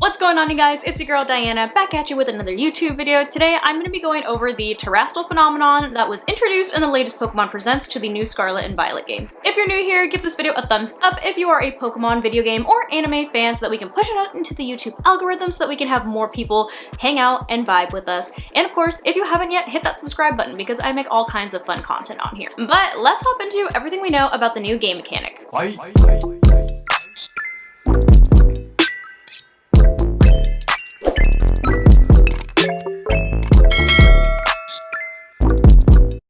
What's going on, you guys? It's your girl Diana back at you with another YouTube video. Today I'm going to be going over the Terastal phenomenon that was introduced in the latest Pokemon Presents to the new Scarlet and Violet games. If you're new here, give this video a thumbs up if you are a Pokemon video game or anime fan so that we can push it out into the YouTube algorithm so that we can have more people hang out and vibe with us. And of course, if you haven't yet, hit that subscribe button because I make all kinds of fun content on here. But let's hop into everything we know about the new game mechanic.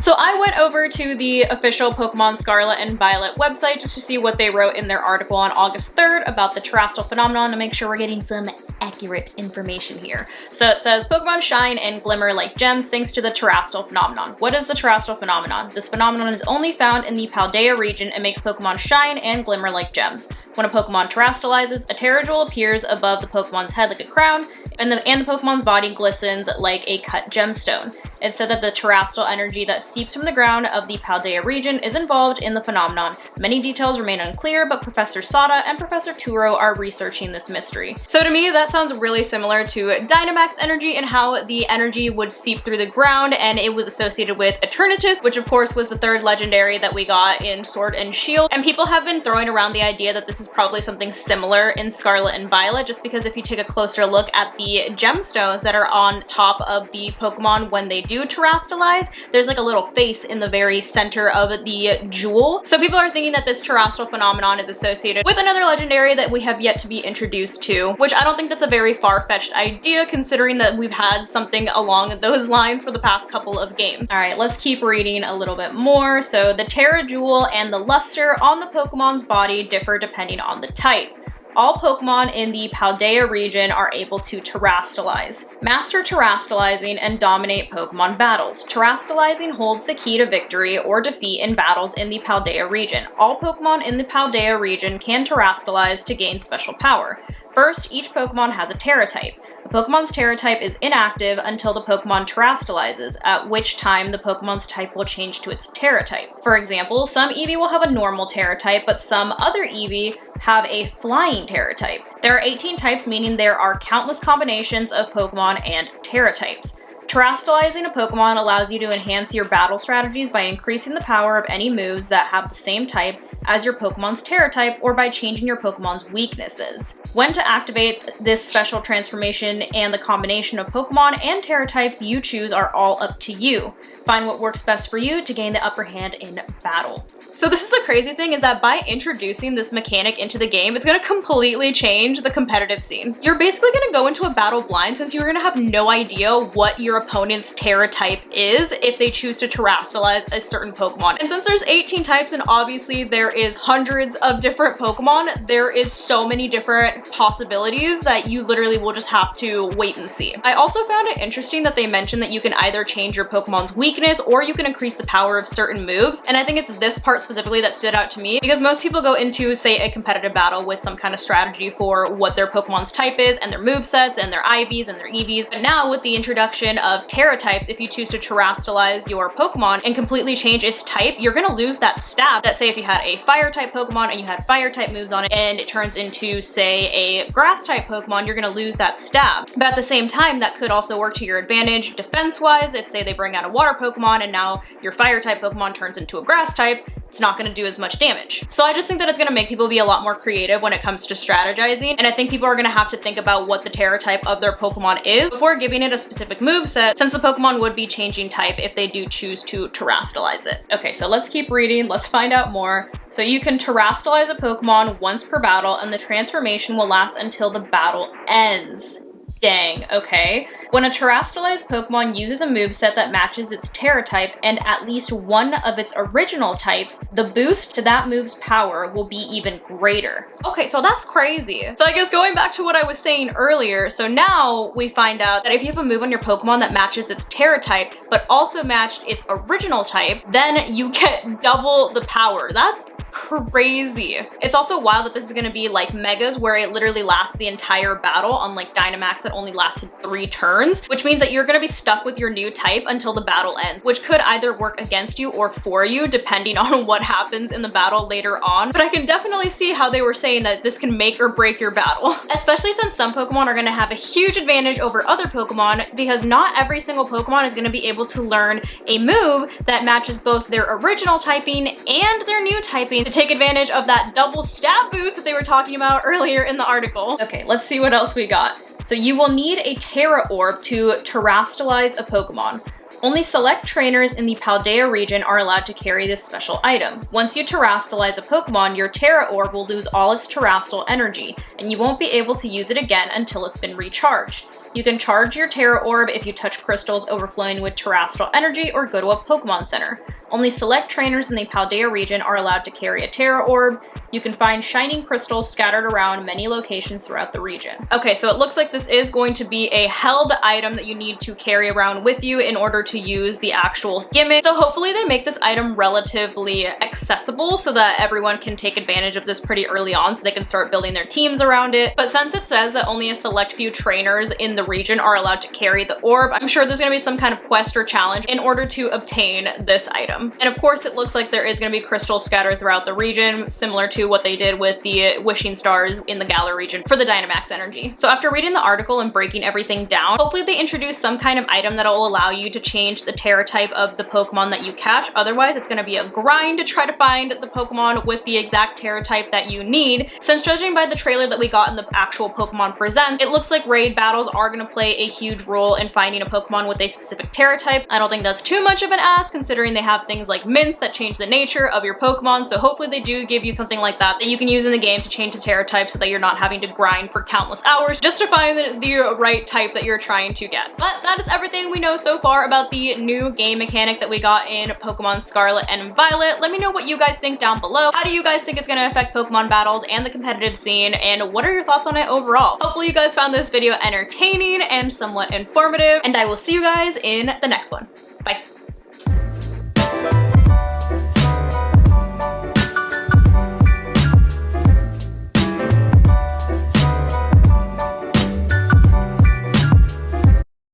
So I went over to the official Pokemon Scarlet and Violet website just to see what they wrote in their article on August 3rd about the Terastal phenomenon to make sure we're getting some accurate information here. So it says, Pokemon shine and glimmer like gems thanks to the Terastal phenomenon. What is the Terastal phenomenon? This phenomenon is only found in the Paldea region and makes Pokemon shine and glimmer like gems. When a Pokemon terastalizes, a Terajewel appears above the Pokemon's head like a crown, and the Pokemon's body glistens like a cut gemstone. It's said that the Terastal energy that seeps from the ground of the Paldea region is involved in the phenomenon. Many details remain unclear, but Professor Sada and Professor Turo are researching this mystery. So to me, that sounds really similar to Dynamax energy and how the energy would seep through the ground, and it was associated with Eternatus, which of course was the third legendary that we got in Sword and Shield. And people have been throwing around the idea that this is probably something similar in Scarlet and Violet, just because if you take a closer look at the gemstones that are on top of the Pokemon when they do terastalize, there's like a little face in the very center of the jewel. So people are thinking that this Terastal phenomenon is associated with another legendary that we have yet to be introduced to, which I don't think that's a very far-fetched idea considering that we've had something along those lines for the past couple of games. All right, let's keep reading a little bit more. So the Terajewel and the luster on the Pokemon's body differ depending on the type. All Pokemon in the Paldea region are able to terastalize. Master terastalizing and dominate Pokemon battles. Terastalizing holds the key to victory or defeat in battles in the Paldea region. All Pokemon in the Paldea region can terastalize to gain special power. First, each Pokemon has a Tera type. A Pokemon's Tera type is inactive until the Pokemon terastalizes, at which time the Pokemon's type will change to its Tera type. For example, some Eevee will have a normal Tera type, but some other Eevee have a flying Tera type. There are 18 types, meaning there are countless combinations of Pokemon and Tera types. Terastalizing a Pokemon allows you to enhance your battle strategies by increasing the power of any moves that have the same type as your Pokemon's Tera type or by changing your Pokemon's weaknesses. When to activate this special transformation and the combination of Pokemon and Tera types you choose are all up to you. Find what works best for you to gain the upper hand in battle. So this is the crazy thing, is that by introducing this mechanic into the game, it's going to completely change the competitive scene. You're basically going to go into a battle blind since you're going to have no idea what your opponent's Tera type is if they choose to terastalize a certain Pokemon. And since there's 18 types and obviously there is hundreds of different Pokemon, there is so many different possibilities that you literally will just have to wait and see. I also found it interesting that they mentioned that you can either change your Pokemon's weakness or you can increase the power of certain moves, and I think it's this part specifically that stood out to me because most people go into, say, a competitive battle with some kind of strategy for what their Pokemon's type is and their movesets and their IVs and their EVs. But now with the introduction of Tera types, if you choose to terastalize your Pokemon and completely change its type, you're gonna lose that stab that, say, if you had a fire type Pokemon and you had fire type moves on it and it turns into, say, a grass type Pokemon, you're gonna lose that stab. But at the same time, that could also work to your advantage defense-wise if, say, they bring out a water Pokemon and now your fire type Pokemon turns into a grass type, it's not going to do as much damage. So I just think that it's going to make people be a lot more creative when it comes to strategizing, and I think people are going to have to think about what the Tera type of their Pokemon is before giving it a specific moveset, since the Pokemon would be changing type if they do choose to terastalize it. Okay, so let's keep reading, let's find out more. So you can terastalize a Pokemon once per battle, and the transformation will last until the battle ends. Dang, okay. When a terastalized Pokemon uses a moveset that matches its Tera type and at least one of its original types, the boost to that move's power will be even greater. Okay, so that's crazy. So I guess going back to what I was saying earlier, so now we find out that if you have a move on your Pokemon that matches its Tera type, but also matched its original type, then you get double the power. That's crazy. It's also wild that this is going to be like Megas, where it literally lasts the entire battle, unlike Dynamax Dynamax that only lasted 3 turns, which means that you're gonna be stuck with your new type until the battle ends, which could either work against you or for you, depending on what happens in the battle later on. But I can definitely see how they were saying that this can make or break your battle, especially since some Pokemon are gonna have a huge advantage over other Pokemon, because not every single Pokemon is gonna be able to learn a move that matches both their original typing and their new typing to take advantage of that double stat boost that they were talking about earlier in the article. Okay, let's see what else we got. So you will need a Terra Orb to terastalize a Pokemon. Only select trainers in the Paldea region are allowed to carry this special item. Once you terastalize a Pokemon, your Terra Orb will lose all its Terastal energy, and you won't be able to use it again until it's been recharged. You can charge your Terra Orb if you touch crystals overflowing with Terastal energy or go to a Pokemon Center. Only select trainers in the Paldea region are allowed to carry a Terra Orb. You can find shining crystals scattered around many locations throughout the region. Okay, so it looks like this is going to be a held item that you need to carry around with you in order to use the actual gimmick. So hopefully they make this item relatively accessible so that everyone can take advantage of this pretty early on so they can start building their teams around it. But since it says that only a select few trainers in the region are allowed to carry the orb, I'm sure there's gonna be some kind of quest or challenge in order to obtain this item. And of course, it looks like there is gonna be crystals scattered throughout the region, similar to what they did with the wishing stars in the Galar region for the Dynamax energy. So after reading the article and breaking everything down, hopefully they introduce some kind of item that will allow you to change the Terra type of the Pokemon that you catch. Otherwise, it's gonna be a grind to try to find the Pokemon with the exact Terra type that you need. Since judging by the trailer that we got in the actual Pokemon Present, it looks like raid battles are gonna play a huge role in finding a Pokemon with a specific Terra type. I don't think that's too much of an ask considering they have things like mints that change the nature of your Pokemon, so hopefully they do give you something like that you can use in the game to change the Terra type so that you're not having to grind for countless hours just to find the right type that you're trying to get. But that is everything we know so far about the new game mechanic that we got in Pokemon Scarlet and Violet. Let me know what you guys think down below. How do you guys think it's going to affect Pokemon battles and the competitive scene, and what are your thoughts on it overall? Hopefully you guys found this video entertaining and somewhat informative, and I will see you guys in the next one. Bye.